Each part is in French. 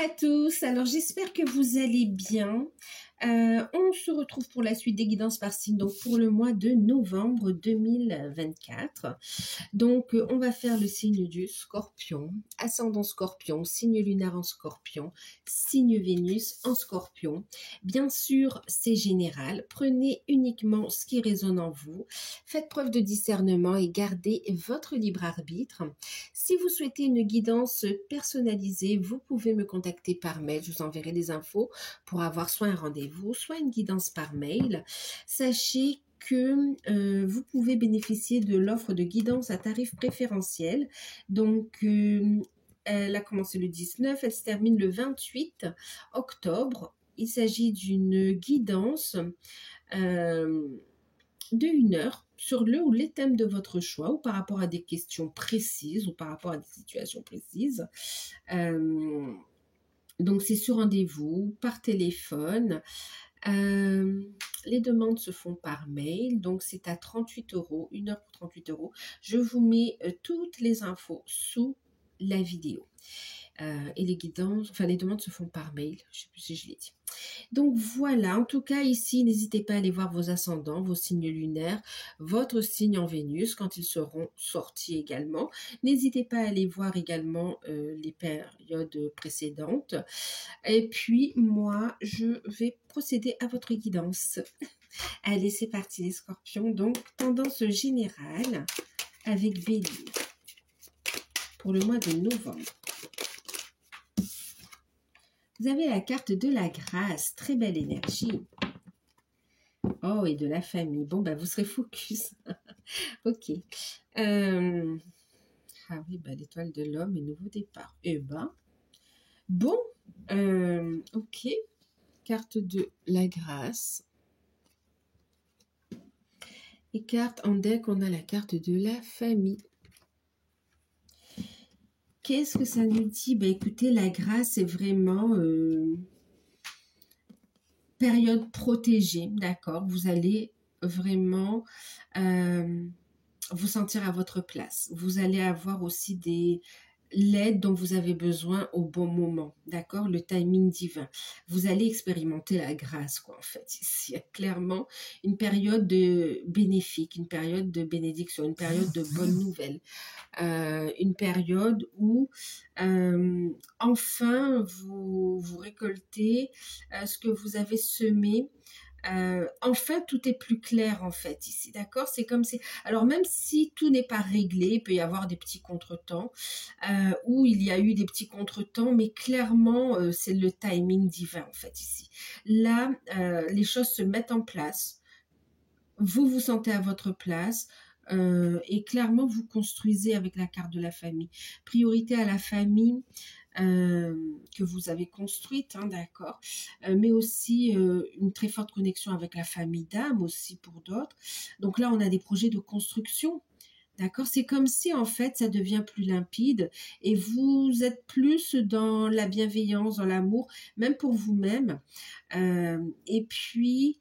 à tous, alors j'espère que vous allez bien. On se retrouve pour la suite des guidances par signe, donc pour le mois de novembre 2024. Donc on va faire le signe du Scorpion, ascendant Scorpion, signe lunaire en Scorpion, signe Vénus en Scorpion. Bien sûr, c'est général, prenez uniquement ce qui résonne en vous, faites preuve de discernement et gardez votre libre arbitre. Si vous souhaitez une guidance personnalisée, vous pouvez me contacter par mail, je vous enverrai des infos pour avoir soit un rendez-vous, soit une guidance par mail. Sachez que vous pouvez bénéficier de l'offre de guidance à tarif préférentiel. Donc, elle a commencé le 19, elle se termine le 28 octobre. Il s'agit d'une guidance de 1 heure sur le ou les thèmes de votre choix ou par rapport à des questions précises ou par rapport à des situations précises. Donc, c'est sur rendez-vous, par téléphone. Les demandes se font par mail, donc c'est à 38 €, 1 heure pour 38 €. Je vous mets toutes les infos sous la vidéo. Et les guidances, enfin les demandes se font par mail, je ne sais plus si je l'ai dit. Donc voilà, en tout cas ici, n'hésitez pas à aller voir vos ascendants, vos signes lunaires, votre signe en Vénus quand ils seront sortis également. N'hésitez pas à aller voir également les périodes précédentes. Et puis moi, je vais procéder à votre guidance. Allez, c'est parti les scorpions. Donc, tendance générale avec Bélier pour le mois de novembre. Vous avez la carte de la grâce, très belle énergie. Oh, et de la famille. Bon, vous serez focus. Ok. Ah oui, l'étoile de l'homme et nouveau départ. Bon, ok. Carte de la grâce. Et carte en deck, on a la carte de la famille. Qu'est-ce que ça nous dit? Écoutez, la grâce est vraiment période protégée, d'accord? Vous allez vraiment vous sentir à votre place. Vous allez avoir aussi l'aide dont vous avez besoin au bon moment, d'accord? Le timing divin. Vous allez expérimenter la grâce, quoi, en fait. Ici, il y a clairement une période bénéfique, une période de bénédiction, une période de bonnes nouvelles. Une période où enfin vous récoltez ce que vous avez semé. Enfin, tout est plus clair en fait ici, d'accord? C'est comme si... Alors même si tout n'est pas réglé, il peut y avoir des petits contretemps, où il y a eu des petits contretemps, mais clairement, c'est le timing divin en fait ici. Là, les choses se mettent en place, vous vous sentez à votre place, et clairement, vous construisez avec la carte de la famille. Priorité à la famille que vous avez construite, hein, d'accord, mais aussi une très forte connexion avec la famille d'âme aussi pour d'autres. Donc là, on a des projets de construction, d'accord. C'est comme si, en fait, ça devient plus limpide et vous êtes plus dans la bienveillance, dans l'amour, même pour vous-même. Et puis...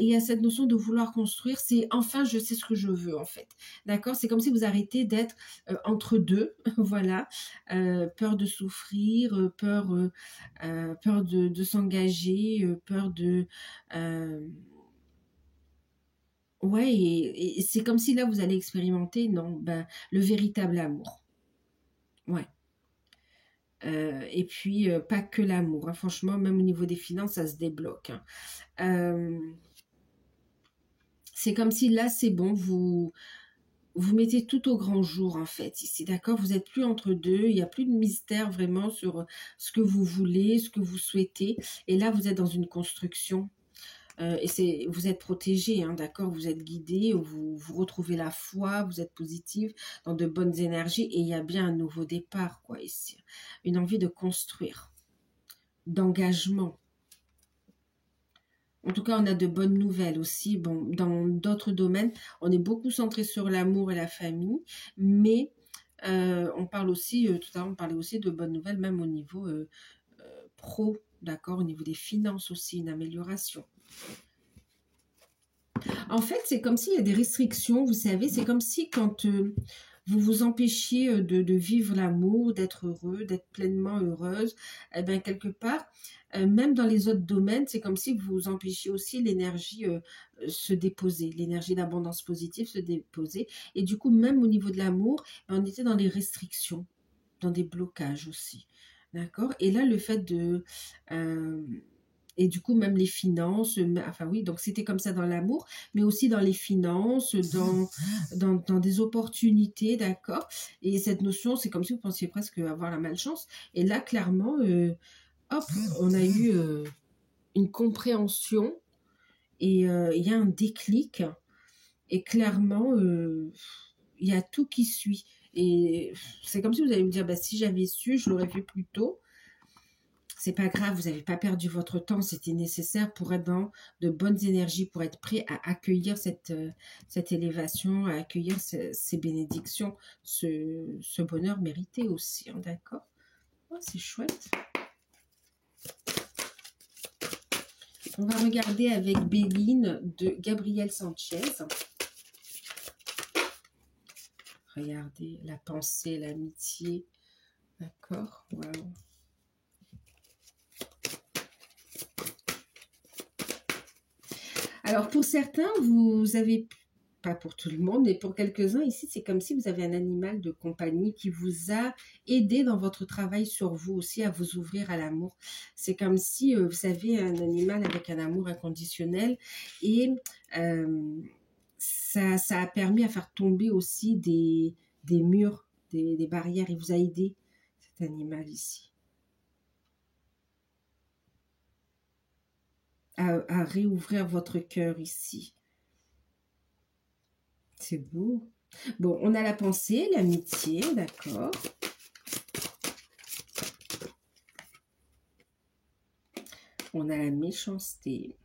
il y a cette notion de vouloir construire, c'est enfin je sais ce que je veux en fait, d'accord? C'est comme si vous arrêtez d'être entre deux, voilà, peur de souffrir, peur de s'engager, peur de... ouais, et c'est comme si là vous allez expérimenter le véritable amour, ouais. Et puis pas que l'amour, hein. Franchement, même au niveau des finances, ça se débloque, hein. C'est comme si là, c'est bon, vous mettez tout au grand jour, en fait, ici, d'accord? Vous n'êtes plus entre deux, il n'y a plus de mystère vraiment sur ce que vous voulez, ce que vous souhaitez. Et là, vous êtes dans une construction. Et vous êtes protégé, hein, d'accord? Vous êtes guidé, vous retrouvez la foi, vous êtes positif, dans de bonnes énergies. Et il y a bien un nouveau départ, quoi, ici. Une envie de construire, d'engagement. En tout cas, on a de bonnes nouvelles aussi. Bon, dans d'autres domaines, on est beaucoup centré sur l'amour et la famille, mais on parle aussi, tout à l'heure, on parlait aussi de bonnes nouvelles, même au niveau pro, d'accord, au niveau des finances aussi, une amélioration. En fait, c'est comme s'il y a des restrictions, vous savez, c'est comme si quand vous vous empêchiez de vivre l'amour, d'être heureux, d'être pleinement heureuse, eh bien, quelque part, même dans les autres domaines, c'est comme si vous empêchiez aussi l'énergie se déposer, l'énergie d'abondance positive se déposer. Et du coup, même au niveau de l'amour, on était dans les restrictions, dans des blocages aussi. D'accord? Et là, le fait de... et du coup, même les finances, enfin oui, donc c'était comme ça dans l'amour, mais aussi dans les finances, dans des opportunités, d'accord? Et cette notion, c'est comme si vous pensiez presque avoir la malchance. Et là, clairement, hop, on a eu une compréhension et il y a un déclic. Et clairement, il y a tout qui suit. Et c'est comme si vous allez me dire, bah, si j'avais su, je l'aurais fait plus tôt. C'est pas grave, vous n'avez pas perdu votre temps, c'était nécessaire pour être dans de bonnes énergies, pour être prêt à accueillir cette élévation, à accueillir ces bénédictions, ce bonheur mérité aussi, hein, d'accord? Oh, c'est chouette. On va regarder avec Béline de Gabriel Sanchez. Regardez, la pensée, l'amitié, d'accord? Wow. Alors, pour certains, vous avez, pas pour tout le monde, mais pour quelques-uns ici, c'est comme si vous avez un animal de compagnie qui vous a aidé dans votre travail sur vous aussi à vous ouvrir à l'amour. C'est comme si vous avez un animal avec un amour inconditionnel et ça a permis à faire tomber aussi des murs, des barrières. Il vous a aidé, cet animal ici. À réouvrir votre cœur ici. C'est beau. Bon, on a la pensée, l'amitié, d'accord. On a la méchanceté.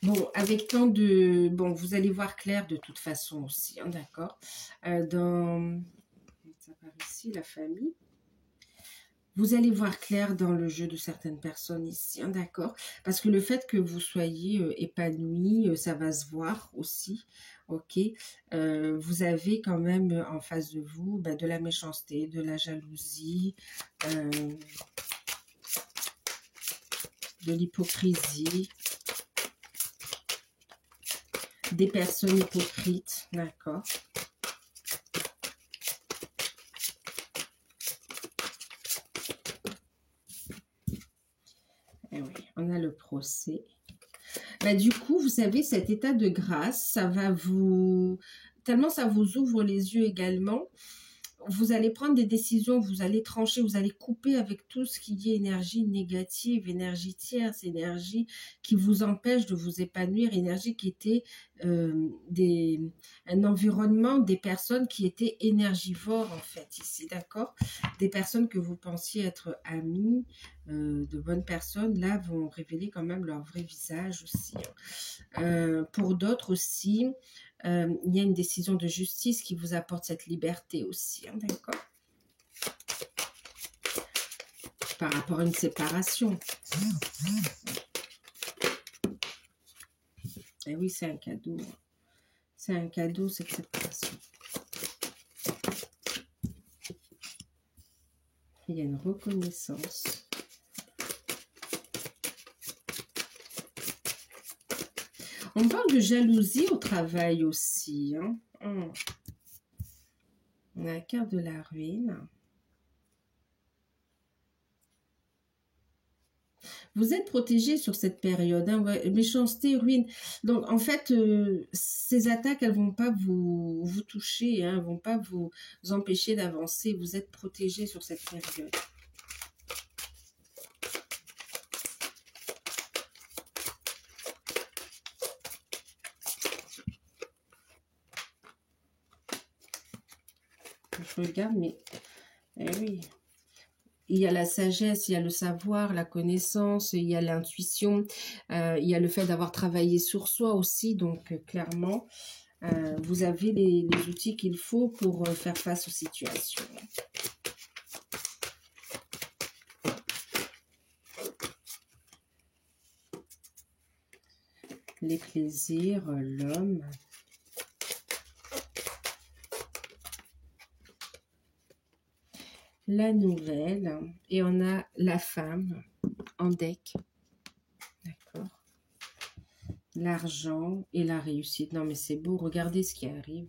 Bon, avec tant de... Bon, vous allez voir clair de toute façon aussi, hein, d'accord. Dans... Ça part ici, la famille. Vous allez voir clair dans le jeu de certaines personnes ici, hein, d'accord? Parce que le fait que vous soyez épanoui, ça va se voir aussi, ok? Vous avez quand même en face de vous de la méchanceté, de la jalousie, de l'hypocrisie, des personnes hypocrites, d'accord? Et oui, on a le procès. Du coup, vous savez, cet état de grâce, ça va vous... Tellement ça vous ouvre les yeux également, vous allez prendre des décisions, vous allez trancher, vous allez couper avec tout ce qui est énergie négative, énergie tierce, énergie qui vous empêche de vous épanouir, énergie qui était un environnement, des personnes qui étaient énergivores en fait ici, d'accord? Des personnes que vous pensiez être amies, de bonnes personnes, là vont révéler quand même leur vrai visage aussi. Pour d'autres aussi, il y a une décision de justice qui vous apporte cette liberté aussi, hein, d'accord? Par rapport à une séparation. Et oui, c'est un cadeau. C'est un cadeau, cette séparation. Il y a une reconnaissance. On parle de jalousie au travail aussi. Hein. On a la carte de la ruine. Vous êtes protégé sur cette période. Hein. Méchanceté, ruine. Donc, en fait, ces attaques, elles ne vont pas vous toucher. Hein, elles ne vont pas vous empêcher d'avancer. Vous êtes protégé sur cette période. Je regarde, mais... Eh oui. Il y a la sagesse, il y a le savoir, la connaissance, il y a l'intuition, il y a le fait d'avoir travaillé sur soi aussi. Donc, clairement, vous avez les outils qu'il faut pour faire face aux situations. Les plaisirs, l'homme... la nouvelle et on a la femme en deck. D'accord. L'argent et la réussite. Non mais c'est beau, regardez ce qui arrive.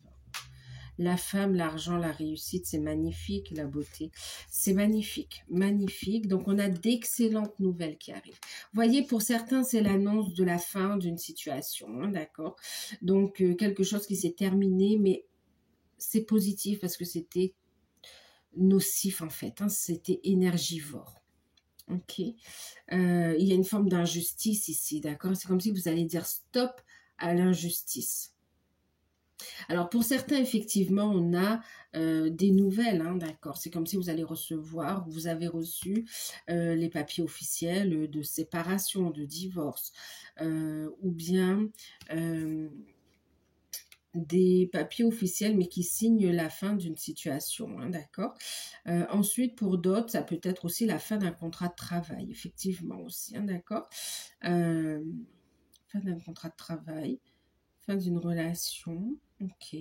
La femme, l'argent, la réussite, c'est magnifique, la beauté. C'est magnifique, magnifique. Donc, on a d'excellentes nouvelles qui arrivent. Vous voyez, pour certains, c'est l'annonce de la fin d'une situation, hein, d'accord? Donc, quelque chose qui s'est terminé, mais c'est positif parce que c'était nocif, en fait. Hein, c'était énergivore. Ok. Il y a une forme d'injustice ici, d'accord? C'est comme si vous allez dire stop à l'injustice. Alors, pour certains, effectivement, on a des nouvelles, hein, d'accord. C'est comme si vous allez recevoir, vous avez reçu les papiers officiels de séparation, de divorce, ou bien des papiers officiels, mais qui signent la fin d'une situation, hein, d'accord. Ensuite, pour d'autres, ça peut être aussi la fin d'un contrat de travail, effectivement aussi, hein, d'accord. Fin d'un contrat de travail, fin d'une relation, ok.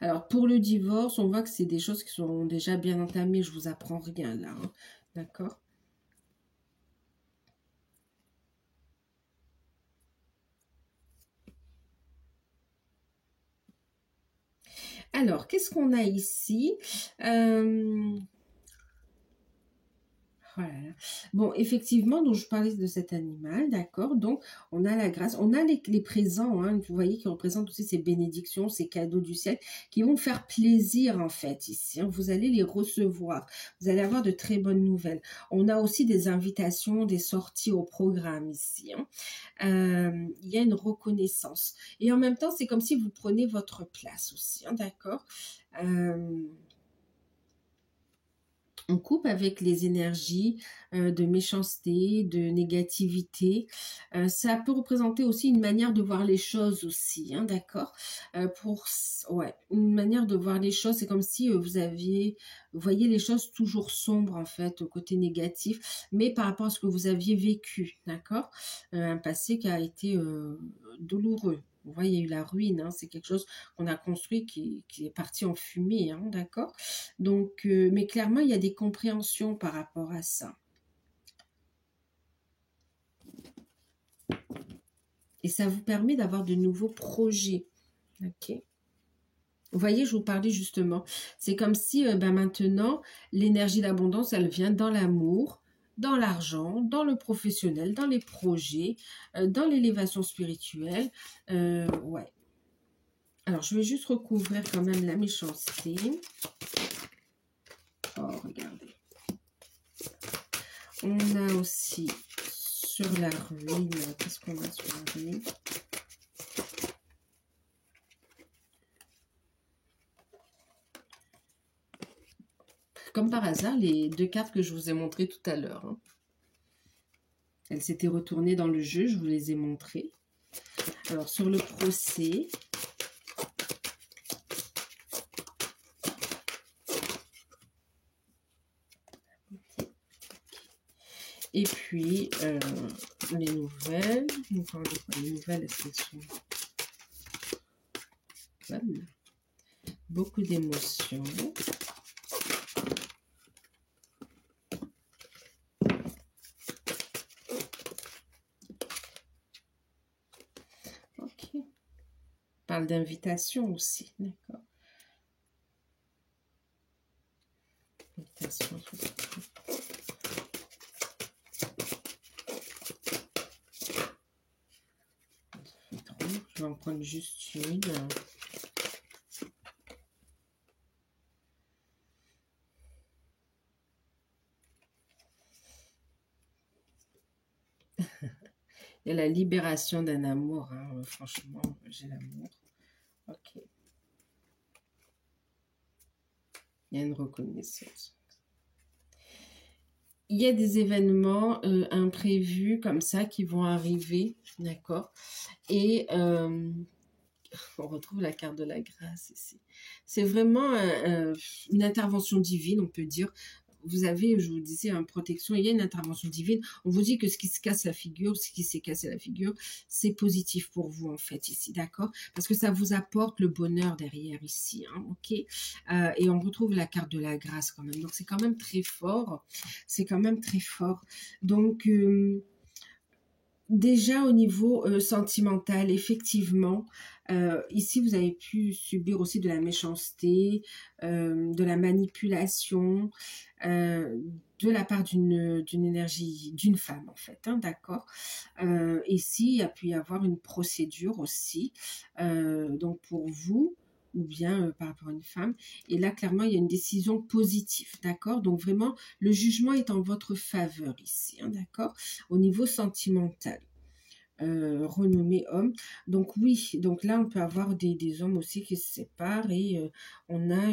Alors, pour le divorce, on voit que c'est des choses qui sont déjà bien entamées. Je vous apprends rien là, hein. D'accord? Alors, qu'est-ce qu'on a ici? Oh là là. Bon, effectivement, donc je parlais de cet animal, d'accord. Donc, on a la grâce, on a les présents, hein, vous voyez, qui représentent aussi ces bénédictions, ces cadeaux du ciel, qui vont faire plaisir, en fait, ici. Hein. Vous allez les recevoir. Vous allez avoir de très bonnes nouvelles. On a aussi des invitations, des sorties au programme, ici. Hein. Il y a une reconnaissance. Et en même temps, c'est comme si vous prenez votre place aussi, hein, d'accord. On coupe avec les énergies de méchanceté, de négativité. Ça peut représenter aussi une manière de voir les choses aussi, hein, d'accord. Ouais, une manière de voir les choses, c'est comme si vous voyez les choses toujours sombres en fait, au côté négatif, mais par rapport à ce que vous aviez vécu, d'accord. Un passé qui a été douloureux. Vous voyez, il y a eu la ruine, hein, c'est quelque chose qu'on a construit qui est parti en fumée, hein, d'accord. Donc, mais clairement, il y a des compréhensions par rapport à ça. Et ça vous permet d'avoir de nouveaux projets. Ok. Vous voyez, je vous parlais justement. C'est comme si maintenant, l'énergie d'abondance, elle vient dans l'amour, dans l'argent, dans le professionnel, dans les projets, dans l'élévation spirituelle. Ouais. Alors, je vais juste recouvrir quand même la méchanceté. Oh, regardez. On a aussi sur la ruine, qu'est-ce qu'on a sur la ruine? Comme par hasard, les deux cartes que je vous ai montrées tout à l'heure. Hein. Elles s'étaient retournées dans le jeu, je vous les ai montrées. Alors, sur le procès... Et puis, les nouvelles. Les nouvelles, est-ce qu'elles sont bonnes? Beaucoup d'émotions. Ok. On parle d'invitation aussi, d'accord. Invitation. Je vais en prendre juste une. Il y a la libération d'un amour. Hein. Franchement, j'ai l'amour. Ok. Il y a une reconnaissance. Il y a des événements imprévus comme ça qui vont arriver. D'accord. Et on retrouve la carte de la grâce ici. C'est vraiment une intervention divine, on peut dire. vous avez, je vous disais, une protection, il y a une intervention divine. On vous dit que ce qui se casse la figure, ce qui s'est cassé la figure, c'est positif pour vous, en fait, ici, d'accord? Parce que ça vous apporte le bonheur derrière, ici, hein, ok? Et on retrouve la carte de la grâce, quand même. Donc, c'est quand même très fort. C'est quand même très fort. Donc... déjà au niveau sentimental, effectivement, ici vous avez pu subir aussi de la méchanceté, de la manipulation, euh, de la part d'une énergie, d'une femme en fait, hein, d'accord. Ici, il y a pu y avoir une procédure aussi, donc pour vous, ou bien par rapport à une femme. Et là, clairement, il y a une décision positive, d'accord. Donc vraiment, le jugement est en votre faveur ici, hein, d'accord, au niveau sentimental. Renommé homme. Donc oui, donc là, on peut avoir des hommes aussi qui se séparent et on a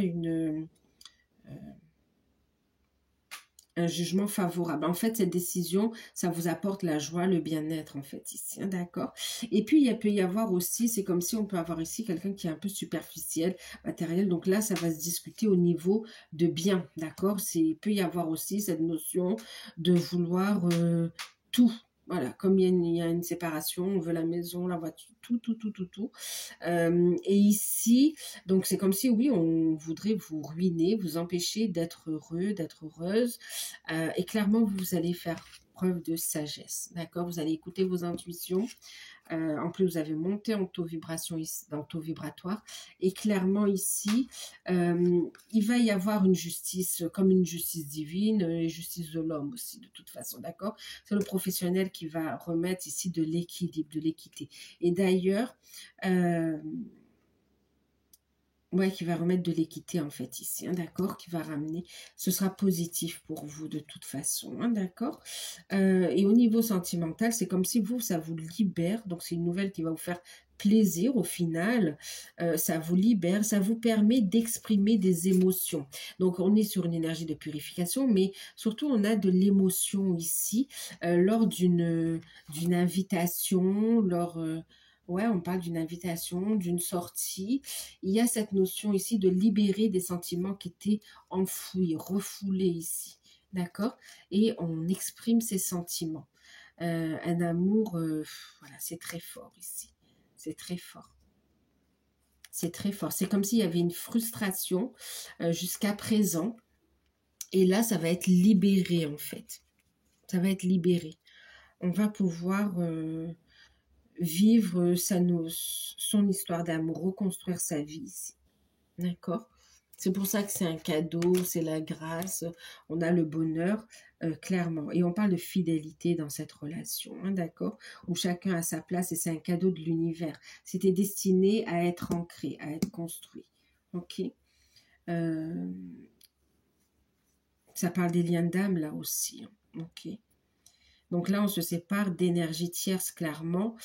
un jugement favorable. En fait, cette décision, ça vous apporte la joie, le bien-être, en fait, ici, hein, d'accord? Et puis, il peut y avoir aussi, c'est comme si on peut avoir ici quelqu'un qui est un peu superficiel, matériel. Donc là, ça va se discuter au niveau de bien, d'accord? Il peut y avoir aussi cette notion de vouloir tout. Voilà, comme il y a une séparation, on veut la maison, la voiture, tout, tout, tout, tout, tout. Et ici, donc c'est comme si, oui, on voudrait vous ruiner, vous empêcher d'être heureux, d'être heureuse. Et clairement, vous allez faire preuve de sagesse, d'accord? Vous allez écouter vos intuitions. En plus, vous avez monté en taux vibration ici, dans le taux vibratoire. Et clairement ici, il va y avoir une justice, comme une justice divine, et justice de l'homme aussi, de toute façon, d'accord? C'est le professionnel qui va remettre ici de l'équilibre, de l'équité. Et d'ailleurs, ouais, qui va remettre de l'équité en fait ici, hein, d'accord, qui va ramener, ce sera positif pour vous de toute façon, hein, d'accord. Et au niveau sentimental, c'est comme si vous, ça vous libère, donc c'est une nouvelle qui va vous faire plaisir au final, ça vous libère, ça vous permet d'exprimer des émotions. Donc on est sur une énergie de purification, mais surtout on a de l'émotion ici, lors d'une invitation, lors... ouais, on parle d'une invitation, d'une sortie. Il y a cette notion ici de libérer des sentiments qui étaient enfouis, refoulés ici. D'accord? Et on exprime ses sentiments. Un amour, voilà, c'est très fort ici. C'est très fort. C'est très fort. C'est comme s'il y avait une frustration jusqu'à présent. Et là, ça va être libéré en fait. Ça va être libéré. On va pouvoir vivre son histoire d'amour, reconstruire sa vie ici. D'accord? C'est pour ça que c'est un cadeau, c'est la grâce, on a le bonheur, clairement. Et on parle de fidélité dans cette relation, hein, d'accord? Où chacun a sa place et c'est un cadeau de l'univers. C'était destiné à être ancré, à être construit. Ok? Euh, Ça parle des liens d'âme là aussi. Hein, ok? Donc là, on se sépare d'énergie tierce, clairement.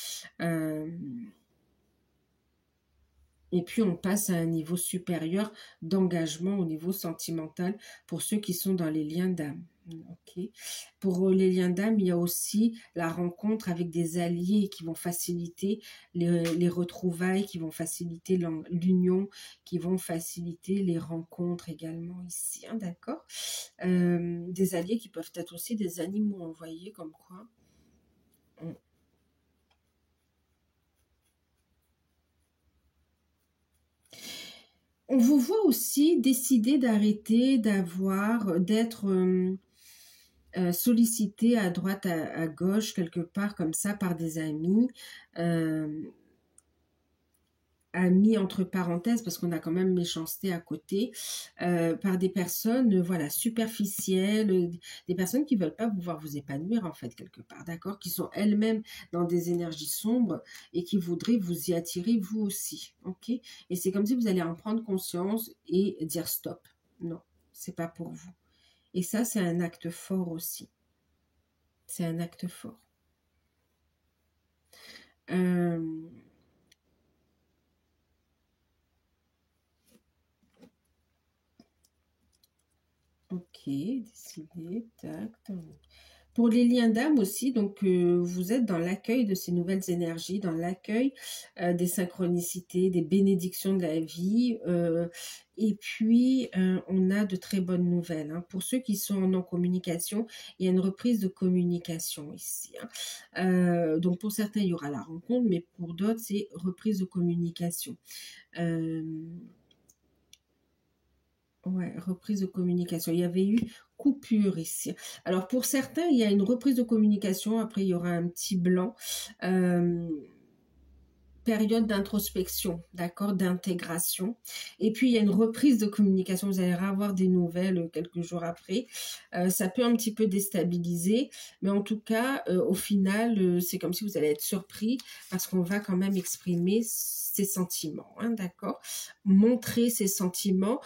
Et puis, on passe à un niveau supérieur d'engagement au niveau sentimental pour ceux qui sont dans les liens d'âme. Okay. Pour les liens d'âme, il y a aussi la rencontre avec des alliés qui vont faciliter les retrouvailles, qui vont faciliter l'union, qui vont faciliter les rencontres également ici. Hein, d'accord. Des alliés qui peuvent être aussi des animaux envoyés comme quoi. On vous voit aussi décider d'arrêter d'être sollicité à droite, à gauche, quelque part comme ça, par des amis, euh, amis entre parenthèses, parce qu'on a quand même méchanceté à côté, par des personnes, voilà, superficielles, des personnes qui veulent pas vous voir vous épanouir, en fait, quelque part, d'accord, qui sont elles-mêmes dans des énergies sombres et qui voudraient vous y attirer, vous aussi, ok? Et c'est comme si vous allez en prendre conscience et dire stop. Non, c'est pas pour vous. Et ça, c'est un acte fort aussi. C'est un acte fort. Euh, ok, décidé, tac. Pour les liens d'âme aussi, donc vous êtes dans l'accueil de ces nouvelles énergies, dans l'accueil des synchronicités, des bénédictions de la vie. Et puis, on a de très bonnes nouvelles, hein. Pour ceux qui sont en non-communication, il y a une reprise de communication ici, hein. Donc, pour certains, il y aura la rencontre, mais pour d'autres, c'est reprise de communication. Ouais, reprise de communication. Il y avait eu coupure ici. Alors, pour certains, il y a une reprise de communication. Après, il y aura un petit blanc. Période d'introspection, d'accord, d'intégration. Et puis, il y a une reprise de communication. Vous allez avoir des nouvelles quelques jours après. Ça peut un petit peu déstabiliser. Mais en tout cas, au final, c'est comme si vous allez être surpris parce qu'on va quand même exprimer ses sentiments, hein, d'accord. Montrer ses sentiments.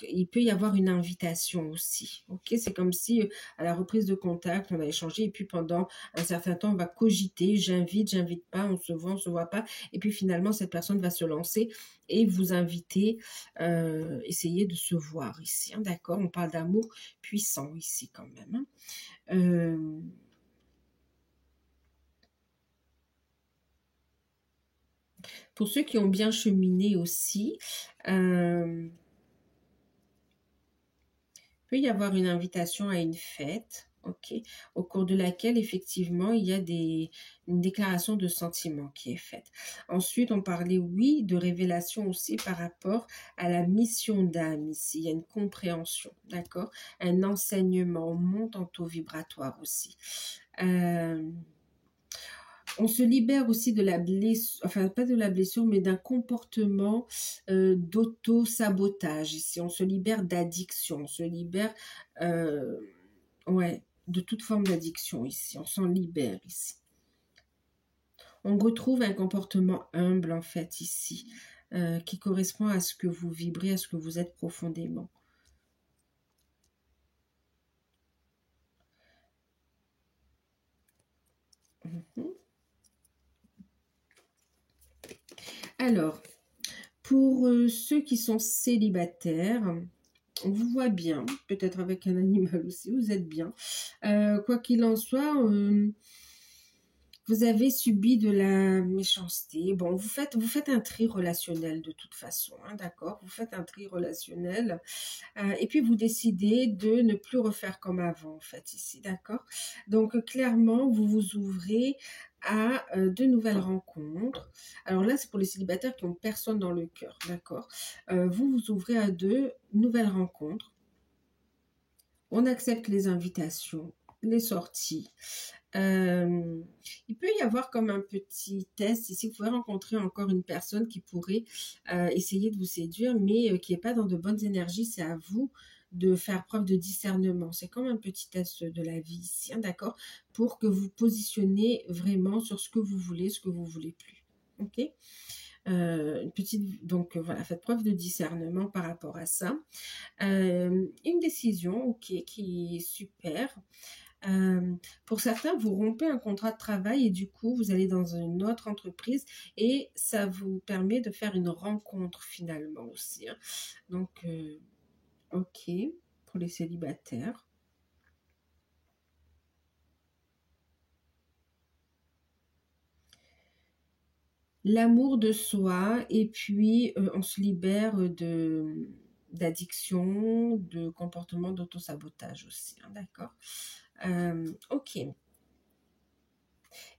Il peut y avoir une invitation aussi. Ok, c'est comme si à la reprise de contact, on a échangé. Et puis, pendant un certain temps, on va cogiter. J'invite pas, on se voit pas. Et puis finalement, cette personne va se lancer et vous inviter, essayer de se voir ici, hein, d'accord. On parle d'amour puissant ici quand même, hein. Pour ceux qui ont bien cheminé aussi, il peut y avoir une invitation à une fête, ok, au cours de laquelle effectivement il y a une déclaration de sentiment qui est faite. Ensuite, on parlait, oui, de révélation aussi par rapport à la mission d'âme ici. Il y a une compréhension, d'accord, un enseignement, on monte en taux vibratoire aussi. On se libère aussi de la blessure, enfin pas de la blessure, mais d'un comportement d'auto-sabotage ici. On se libère d'addiction, on se libère ouais, de toute forme d'addiction ici. On s'en libère ici. On retrouve un comportement humble en fait ici, qui correspond à ce que vous vibrez, à ce que vous êtes profondément. Alors, pour ceux qui sont célibataires, on vous voit bien, peut-être avec un animal aussi, vous êtes bien. Quoi qu'il en soit, vous avez subi de la méchanceté. Bon, vous faites un tri relationnel de toute façon, hein, d'accord. Vous faites un tri relationnel et puis vous décidez de ne plus refaire comme avant, en fait, ici, d'accord. Donc, clairement, vous vous ouvrez à de nouvelles rencontres. Alors là, c'est pour les célibataires qui n'ont personne dans le cœur, d'accord. Vous vous ouvrez à de nouvelles rencontres. On accepte les invitations, les sorties. Il peut y avoir comme un petit test ici. Vous pouvez rencontrer encore une personne qui pourrait essayer de vous séduire, mais qui n'est pas dans de bonnes énergies. C'est à vous de faire preuve de discernement. C'est comme un petit test de la vie ici, hein, d'accord, pour que vous positionnez vraiment sur ce que vous voulez plus. Ok. Une petite, donc voilà, faites preuve de discernement par rapport à ça. Une décision, ok, qui est super. Pour certains, vous rompez un contrat de travail et du coup, vous allez dans une autre entreprise et ça vous permet de faire une rencontre finalement aussi, hein. Donc, ok, pour les célibataires. L'amour de soi et puis on se libère d'addiction, de comportement d'auto-sabotage aussi, hein, d'accord. Ok.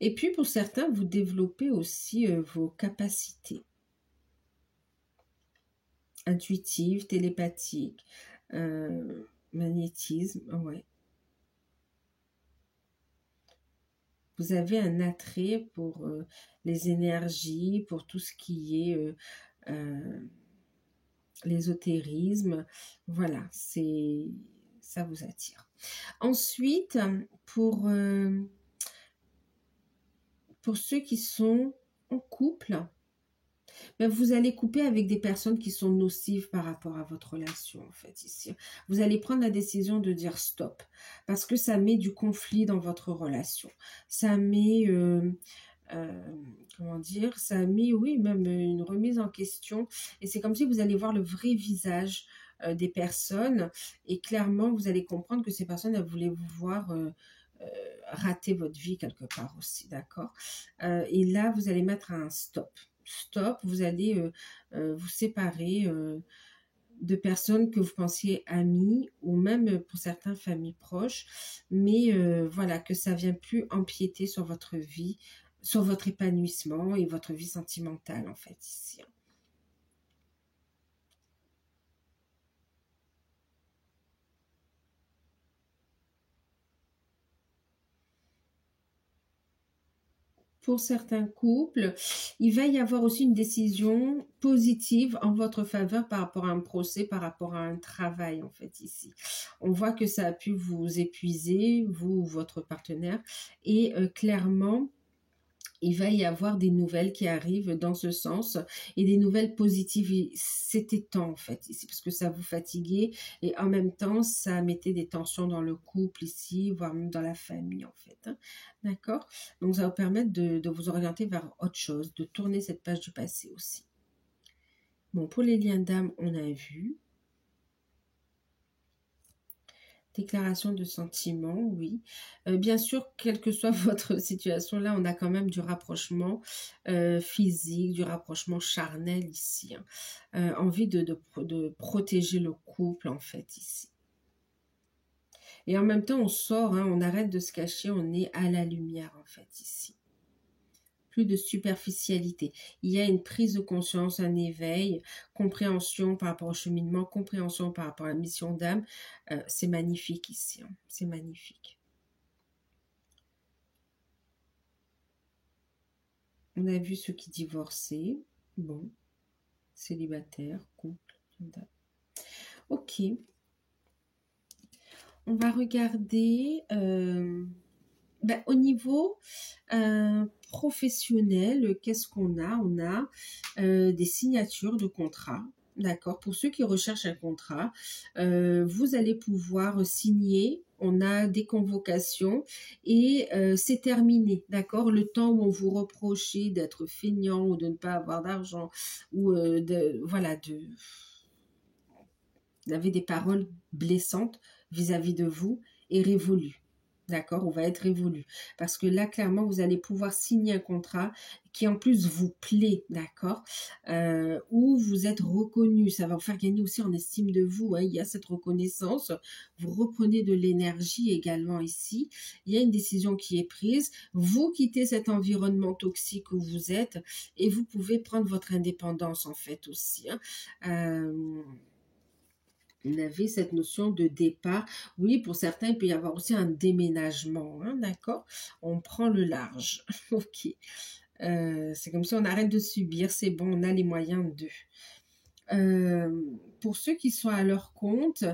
Et puis pour certains, vous développez aussi vos capacités intuitives, télépathiques, magnétisme, ouais. Vous avez un attrait pour les énergies, pour tout ce qui est l'ésotérisme. Voilà, ça vous attire. Ensuite, pour ceux qui sont en couple, ben vous allez couper avec des personnes qui sont nocives par rapport à votre relation, en fait, ici. Vous allez prendre la décision de dire stop, parce que ça met du conflit dans votre relation. Ça met, comment dire, ça met, oui, même une remise en question. Et c'est comme si vous allez voir le vrai visage des personnes. Et clairement, vous allez comprendre que ces personnes, elles voulaient vous voir raté votre vie quelque part aussi, d'accord? Et là, vous allez mettre un stop. Stop, vous allez vous séparer de personnes que vous pensiez amies ou même pour certains familles proches, mais voilà, que ça vient plus empiéter sur votre vie, sur votre épanouissement et votre vie sentimentale en fait ici. Pour certains couples, il va y avoir aussi une décision positive en votre faveur par rapport à un procès, par rapport à un travail en fait ici. On voit que ça a pu vous épuiser, vous ou votre partenaire, et clairement, il va y avoir des nouvelles qui arrivent dans ce sens et des nouvelles positives. C'était temps en fait ici parce que ça vous fatiguait et en même temps ça mettait des tensions dans le couple ici, voire même dans la famille en fait. Hein. D'accord? Donc ça va vous permettre de vous orienter vers autre chose, de tourner cette page du passé aussi. Bon, pour les liens d'âme, on a vu. Déclaration de sentiments, oui. Bien sûr, quelle que soit votre situation, là, on a quand même du rapprochement physique, du rapprochement charnel ici. Hein. Envie de protéger le couple, en fait, ici. Et en même temps, on sort, hein, on arrête de se cacher, on est à la lumière, en fait, ici. Plus de superficialité. Il y a une prise de conscience, un éveil, compréhension par rapport au cheminement, compréhension par rapport à la mission d'âme. C'est magnifique ici, hein. C'est magnifique. On a vu ceux qui divorçaient. Bon, célibataire, couple. Ok. On va regarder au niveau professionnel, qu'est-ce qu'on a? On a des signatures de contrats. D'accord. Pour ceux qui recherchent un contrat, vous allez pouvoir signer. On a des convocations et c'est terminé. D'accord. Le temps où on vous reprochait d'être feignant ou de ne pas avoir d'argent ou vous avez des paroles blessantes vis-à-vis de vous est révolu. D'accord, on va être révolu. Parce que là, clairement, vous allez pouvoir signer un contrat qui en plus vous plaît, d'accord, où vous êtes reconnu. Ça va vous faire gagner aussi en estime de vous. Hein. Il y a cette reconnaissance. Vous reprenez de l'énergie également ici. Il y a une décision qui est prise. Vous quittez cet environnement toxique où vous êtes et vous pouvez prendre votre indépendance en fait aussi. Hein. Vous avez cette notion de départ. Oui, pour certains, il peut y avoir aussi un déménagement, hein, d'accord? On prend le large. Ok. C'est comme ça, on arrête de subir, c'est bon, on a les moyens de. Pour ceux qui sont à leur compte,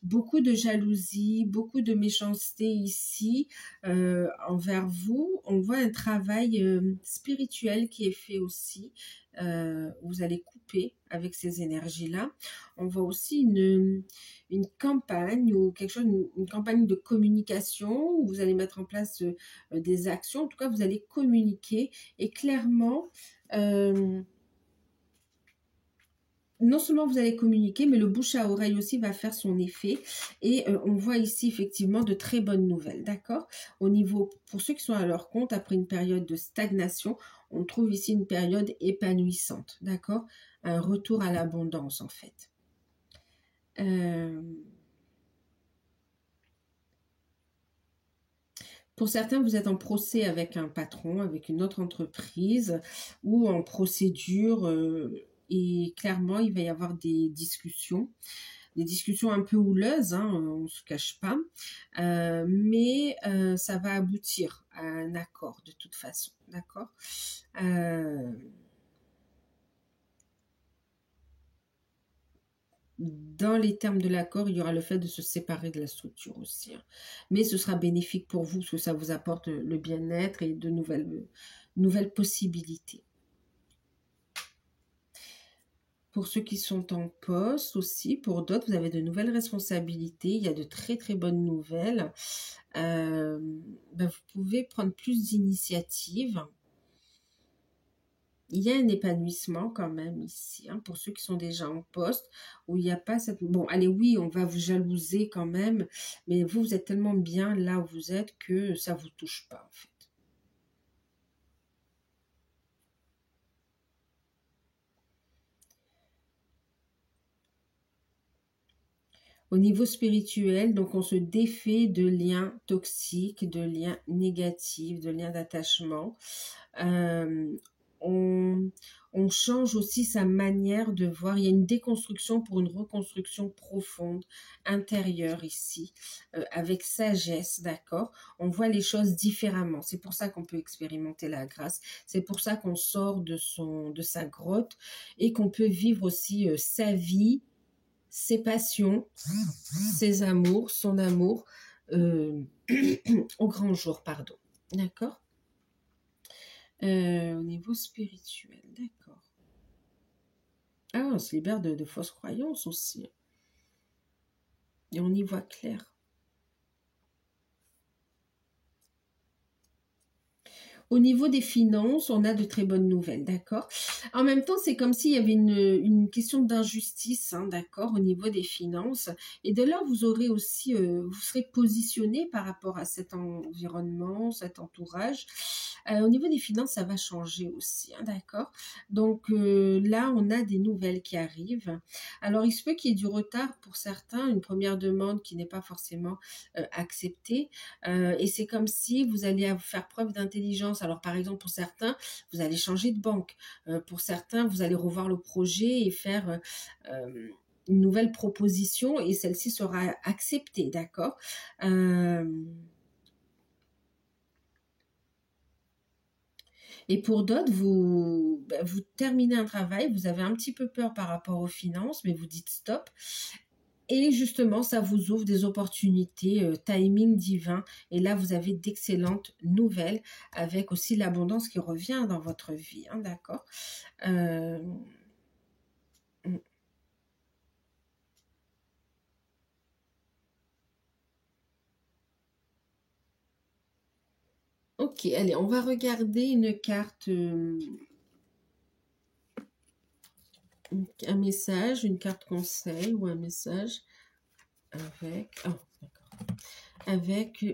beaucoup de jalousie, beaucoup de méchanceté ici envers vous. On voit un travail spirituel qui est fait aussi. Vous allez couper avec ces énergies-là. On voit aussi une campagne ou quelque chose, une campagne de communication où vous allez mettre en place des actions. En tout cas, vous allez communiquer et clairement... non seulement vous allez communiquer, mais le bouche à oreille aussi va faire son effet. Et on voit ici effectivement de très bonnes nouvelles, d'accord? Au niveau, pour ceux qui sont à leur compte, après une période de stagnation, on trouve ici une période épanouissante, d'accord? Un retour à l'abondance en fait. Pour certains, vous êtes en procès avec un patron, avec une autre entreprise ou en procédure et clairement, il va y avoir des discussions un peu houleuses, hein, on ne se cache pas, mais ça va aboutir à un accord de toute façon, d'accord? Dans les termes de l'accord, il y aura le fait de se séparer de la structure aussi. Hein. Mais ce sera bénéfique pour vous parce que ça vous apporte le bien-être et de nouvelles possibilités. Pour ceux qui sont en poste aussi, pour d'autres, vous avez de nouvelles responsabilités. Il y a de très très bonnes nouvelles. Vous pouvez prendre plus d'initiatives. Il y a un épanouissement quand même ici, hein, pour ceux qui sont déjà en poste, où il n'y a pas cette... Bon, allez, oui, on va vous jalouser quand même, mais vous, vous êtes tellement bien là où vous êtes que ça ne vous touche pas, en fait. Au niveau spirituel, donc on se défait de liens toxiques, de liens négatifs, de liens d'attachement. Euh, on, on change aussi sa manière de voir. Il y a une déconstruction pour une reconstruction profonde, intérieure ici, avec sagesse, d'accord? On voit les choses différemment. C'est pour ça qu'on peut expérimenter la grâce. C'est pour ça qu'on sort de sa grotte et qu'on peut vivre aussi sa vie, ses passions, ses amours, son amour euh, au grand jour, pardon. D'accord? Au niveau spirituel, d'accord. Ah, on se libère de fausses croyances aussi. Et on y voit clair. Au niveau des finances, on a de très bonnes nouvelles, d'accord? En même temps, c'est comme s'il y avait une question d'injustice, hein, d'accord, au niveau des finances. Et de là, vous aurez aussi, vous serez positionné par rapport à cet environnement, cet entourage. Au niveau des finances, ça va changer aussi, hein, d'accord? Donc là, on a des nouvelles qui arrivent. Alors, il se peut qu'il y ait du retard pour certains, une première demande qui n'est pas forcément acceptée. Et c'est comme si vous alliez faire preuve d'intelligence. Alors par exemple pour certains, vous allez changer de banque. Pour certains, vous allez revoir le projet et faire une nouvelle proposition et celle-ci sera acceptée, d'accord. Et pour d'autres, vous terminez un travail, vous avez un petit peu peur par rapport aux finances, mais vous dites stop. Et justement, ça vous ouvre des opportunités, timing divin. Et là, vous avez d'excellentes nouvelles avec aussi l'abondance qui revient dans votre vie. Hein, d'accord. Euh, mm. Ok, allez, on va regarder une carte, un message, une carte conseil ou un message avec, oh, d'accord, avec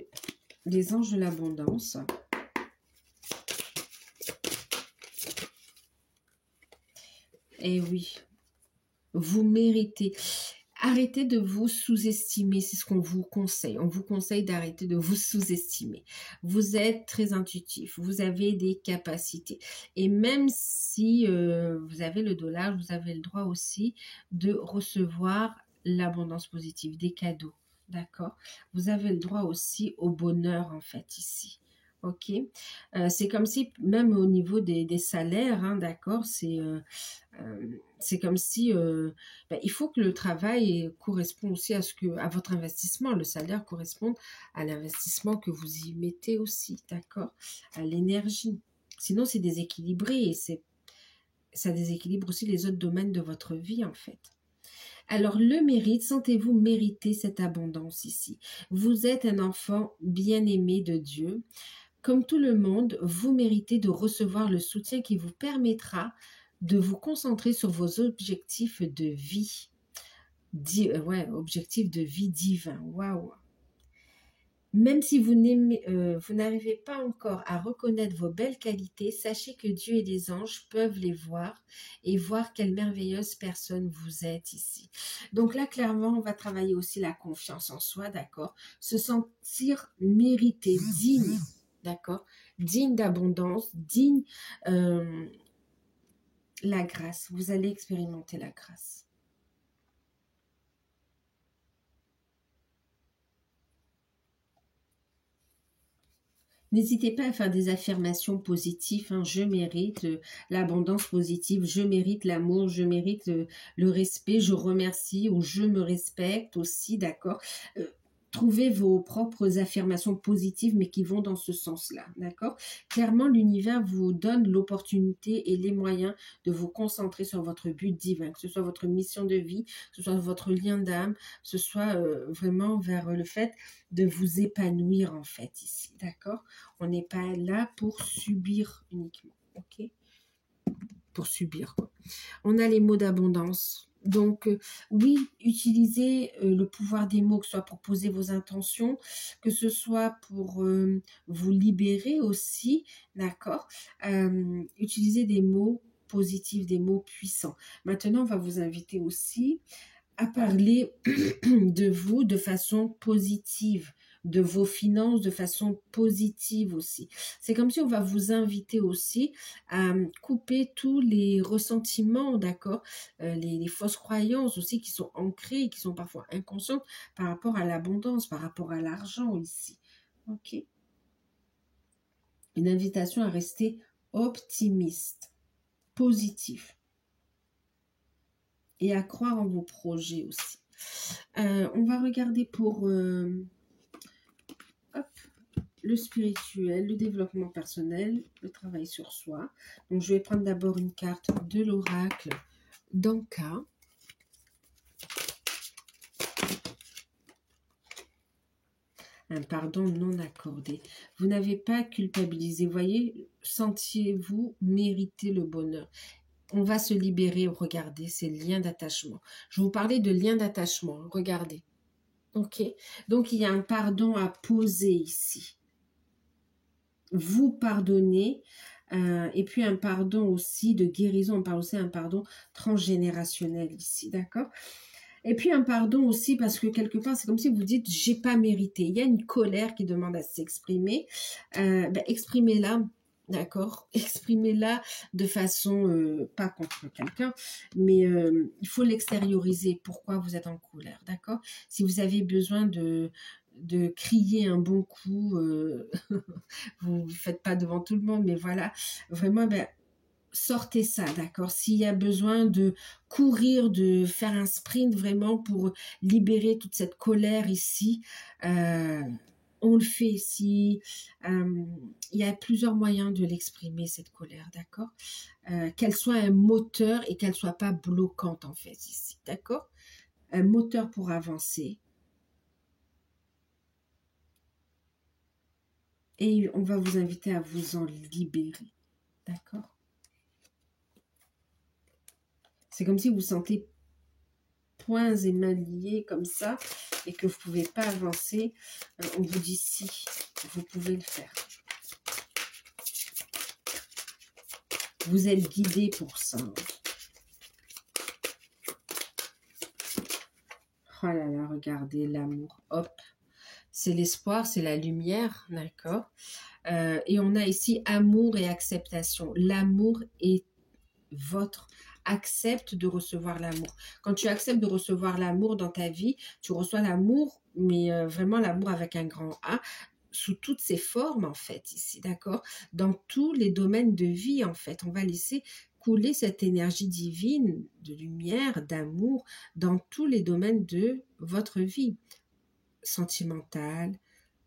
les anges de l'abondance. Et oui, vous méritez. Arrêtez de vous sous-estimer, c'est ce qu'on vous conseille. On vous conseille d'arrêter de vous sous-estimer. Vous êtes très intuitif, vous avez des capacités. Et même si vous avez le dollar, vous avez le droit aussi de recevoir l'abondance positive, des cadeaux. D'accord? Vous avez le droit aussi au bonheur, en fait, ici. Ok? C'est comme si, même au niveau des salaires, hein, d'accord, c'est comme si ben, il faut que le travail corresponde aussi à votre investissement. Le salaire corresponde à l'investissement que vous y mettez aussi, d'accord? À l'énergie. Sinon, c'est déséquilibré et ça déséquilibre aussi les autres domaines de votre vie, en fait. Alors, le mérite, sentez-vous mériter cette abondance ici. Vous êtes un enfant bien-aimé de Dieu. Comme tout le monde, vous méritez de recevoir le soutien qui vous permettra de vous concentrer sur vos objectifs de vie. Ouais, objectifs de vie divin. Waouh! Même si vous n'arrivez pas encore à reconnaître vos belles qualités, sachez que Dieu et les anges peuvent les voir et voir quelle merveilleuse personne vous êtes ici. Donc là, clairement, on va travailler aussi la confiance en soi, d'accord? Se sentir mérité, digne, d'accord? Digne d'abondance, digne la grâce. Vous allez expérimenter la grâce. N'hésitez pas à faire des affirmations positives. Hein. Je mérite l'abondance positive, je mérite l'amour, je mérite le respect, je remercie ou je me respecte aussi, d'accord. Trouvez vos propres affirmations positives, mais qui vont dans ce sens-là, d'accord. Clairement, l'univers vous donne l'opportunité et les moyens de vous concentrer sur votre but divin, que ce soit votre mission de vie, que ce soit votre lien d'âme, que ce soit vraiment vers le fait de vous épanouir en fait ici, d'accord. On n'est pas là pour subir uniquement, ok. pour subir, quoi. On a les mots d'abondance. Donc, oui, utilisez le pouvoir des mots, que ce soit pour poser vos intentions, que ce soit pour vous libérer aussi, d'accord. Utilisez des mots positifs, des mots puissants. Maintenant, on va vous inviter aussi à parler de vous de façon positive, de vos finances de façon positive aussi. C'est comme si on va vous inviter aussi à couper tous les ressentiments, d'accord, les fausses croyances aussi qui sont ancrées, qui sont parfois inconscientes par rapport à l'abondance, par rapport à l'argent ici. Ok. Une invitation à rester optimiste, positif et à croire en vos projets aussi. On va regarder pour le spirituel, le développement personnel, le travail sur soi. Donc, je vais prendre d'abord une carte de l'oracle d'Anka. Un pardon non accordé. Vous n'avez pas culpabilisé. Voyez, sentiez-vous mériter le bonheur. On va se libérer. Regardez, ces liens d'attachement. Je vous parlais de liens d'attachement. Regardez. Ok. Donc, il y a un pardon à poser ici. Vous pardonnez, et puis un pardon aussi de guérison, on parle aussi d'un pardon transgénérationnel ici, d'accord? Et puis un pardon aussi parce que quelque part, c'est comme si vous dites, j'ai pas mérité. Il y a une colère qui demande à s'exprimer. Exprimez-la, d'accord? Exprimez-la de façon, pas contre quelqu'un, mais il faut l'extérioriser. Pourquoi vous êtes en colère, d'accord? Si vous avez besoin de crier un bon coup, vous ne faites pas devant tout le monde, mais voilà, vraiment, sortez ça, d'accord? S'il y a besoin de courir, de faire un sprint vraiment pour libérer toute cette colère ici, on le fait ici. Il y a plusieurs moyens de l'exprimer, cette colère, d'accord? Qu'elle soit un moteur et qu'elle ne soit pas bloquante, en fait, ici, d'accord? Un moteur pour avancer. Et on va vous inviter à vous en libérer. D'accord? C'est comme si vous sentez poings et mains liés comme ça et que vous ne pouvez pas avancer. On vous dit si, vous pouvez le faire. Vous êtes guidé pour ça. Oh là là, regardez l'amour. Hop. C'est l'espoir, c'est la lumière, d'accord? Et on a ici amour et acceptation. L'amour est votre... Accepte de recevoir l'amour. Quand tu acceptes de recevoir l'amour dans ta vie, tu reçois l'amour, mais vraiment l'amour avec un grand A, sous toutes ses formes, en fait, ici, d'accord? Dans tous les domaines de vie, en fait. On va laisser couler cette énergie divine, de lumière, d'amour, dans tous les domaines de votre vie. Sentimentale,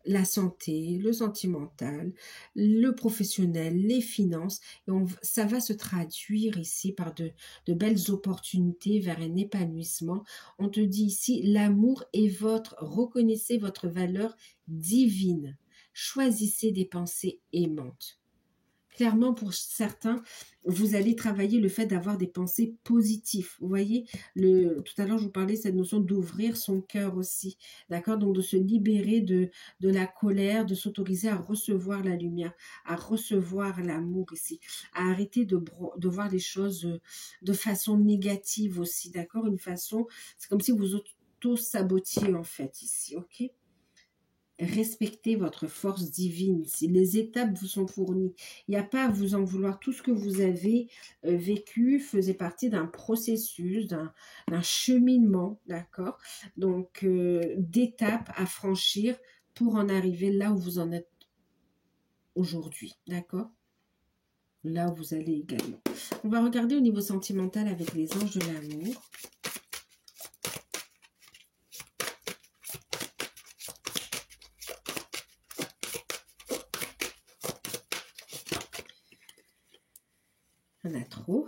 la santé, le sentimental, le professionnel, les finances. Et ça va se traduire ici par de belles opportunités vers un épanouissement. On te dit ici, l'amour est votre, reconnaissez votre valeur divine. Choisissez des pensées aimantes. Clairement, pour certains, vous allez travailler le fait d'avoir des pensées positives. Vous voyez, tout à l'heure, je vous parlais de cette notion d'ouvrir son cœur aussi. D'accord? Donc, de se libérer de la colère, de s'autoriser à recevoir la lumière, à recevoir l'amour ici, à arrêter de voir les choses de façon négative aussi. D'accord? Une façon, c'est comme si vous auto-sabotiez en fait ici. Ok? Respectez votre force divine. Si les étapes vous sont fournies, il n'y a pas à vous en vouloir. Tout ce que vous avez vécu faisait partie d'un processus, d'un cheminement, d'accord? Donc, d'étapes à franchir pour en arriver là où vous en êtes aujourd'hui, d'accord? Là où vous allez également. On va regarder au niveau sentimental avec les anges de l'amour. Il y en a trop.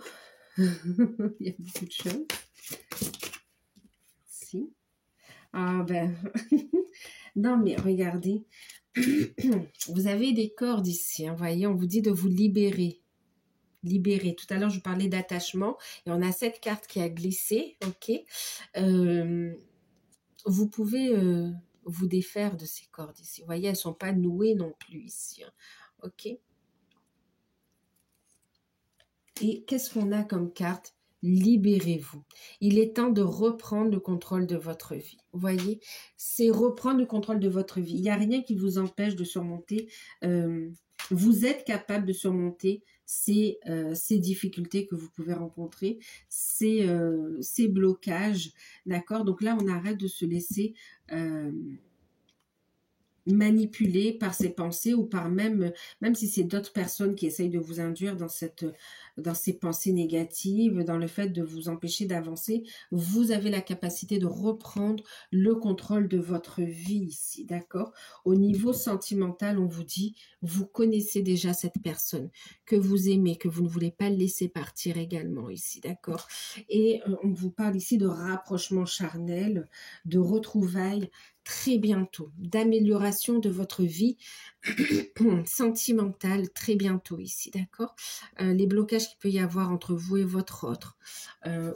Il y a beaucoup de choses. Si. Ah ben, non mais regardez, vous avez des cordes ici, hein, voyez, on vous dit de vous libérer. libérer. Tout à l'heure, je vous parlais d'attachement et on a cette carte qui a glissé, ok. Vous pouvez vous défaire de ces cordes ici. Vous voyez, elles ne sont pas nouées non plus ici, hein, ok. Et qu'est-ce qu'on a comme carte? Libérez-vous. Il est temps de reprendre le contrôle de votre vie. Vous voyez, c'est reprendre le contrôle de votre vie. Il n'y a rien qui vous empêche de surmonter. Vous êtes capable de surmonter ces difficultés que vous pouvez rencontrer, ces blocages. D'accord? Donc là, on arrête de se laisser manipuler par ses pensées ou par même si c'est d'autres personnes qui essayent de vous induire dans ces pensées négatives, dans le fait de vous empêcher d'avancer, vous avez la capacité de reprendre le contrôle de votre vie ici, d'accord? Au niveau sentimental, on vous dit, vous connaissez déjà cette personne que vous aimez, que vous ne voulez pas laisser partir également ici, d'accord? Et on vous parle ici de rapprochement charnel, de retrouvailles, très bientôt, d'amélioration de votre vie sentimentale très bientôt ici, d'accord? Les blocages qu'il peut y avoir entre vous et votre autre,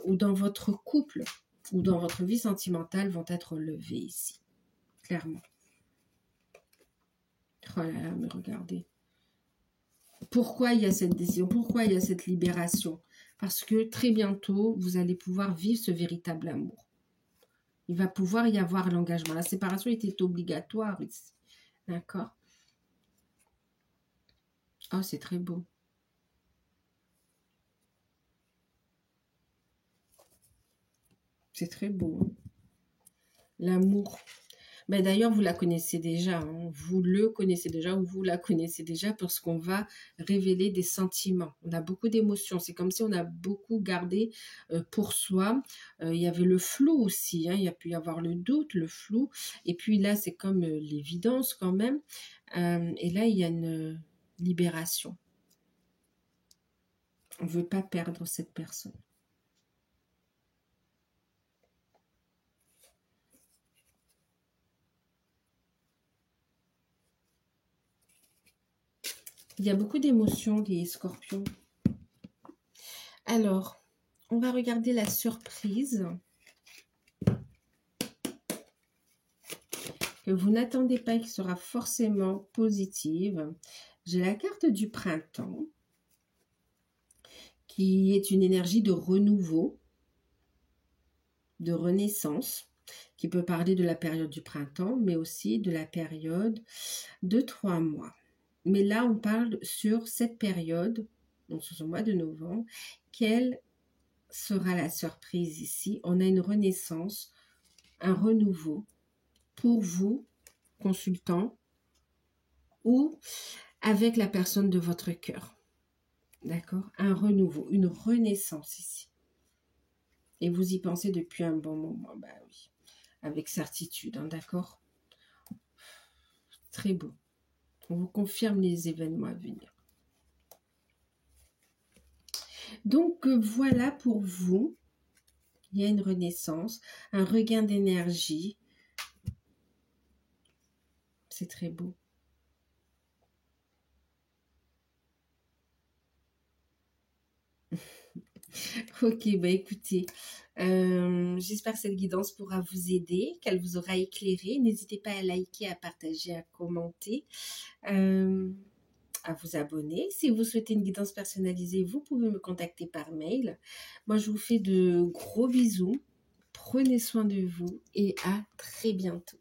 ou dans votre couple, ou dans votre vie sentimentale vont être levés ici, clairement. Oh là là, mais regardez. Pourquoi il y a cette décision? Pourquoi il y a cette libération? Parce que très bientôt, vous allez pouvoir vivre ce véritable amour. Il va pouvoir y avoir l'engagement. La séparation était obligatoire ici. D'accord? Oh, c'est très beau. C'est très beau. Hein? L'amour. Ben, d'ailleurs, vous la connaissez déjà. Hein? Vous le connaissez déjà ou vous la connaissez déjà parce qu'on va révéler des sentiments. On a beaucoup d'émotions. C'est comme si on a beaucoup gardé pour soi. Il y avait le flou aussi. Hein? Il y a pu y avoir le doute, le flou. Et puis là, c'est comme l'évidence quand même. Et là, il y a une libération. On ne veut pas perdre cette personne. Il y a beaucoup d'émotions, les scorpions. Alors, on va regarder la surprise que vous n'attendez pas, qui sera forcément positive. J'ai la carte du printemps, qui est une énergie de renouveau, de renaissance, qui peut parler de la période du printemps, mais aussi de la période de 3 mois. Mais là, on parle sur cette période, donc sur ce mois de novembre, quelle sera la surprise ici? On a une renaissance, un renouveau pour vous, consultant, ou avec la personne de votre cœur. D'accord? Un renouveau, une renaissance ici. Et vous y pensez depuis un bon moment. Bah oui, avec certitude, hein, d'accord? Très beau. On vous confirme les événements à venir. Donc, voilà pour vous. Il y a une renaissance, un regain d'énergie. C'est très beau. Ok, bah écoutez, j'espère que cette guidance pourra vous aider, qu'elle vous aura éclairé. N'hésitez pas à liker, à partager, à commenter, à vous abonner. Si vous souhaitez une guidance personnalisée, vous pouvez me contacter par mail. Moi, je vous fais de gros bisous. Prenez soin de vous et à très bientôt.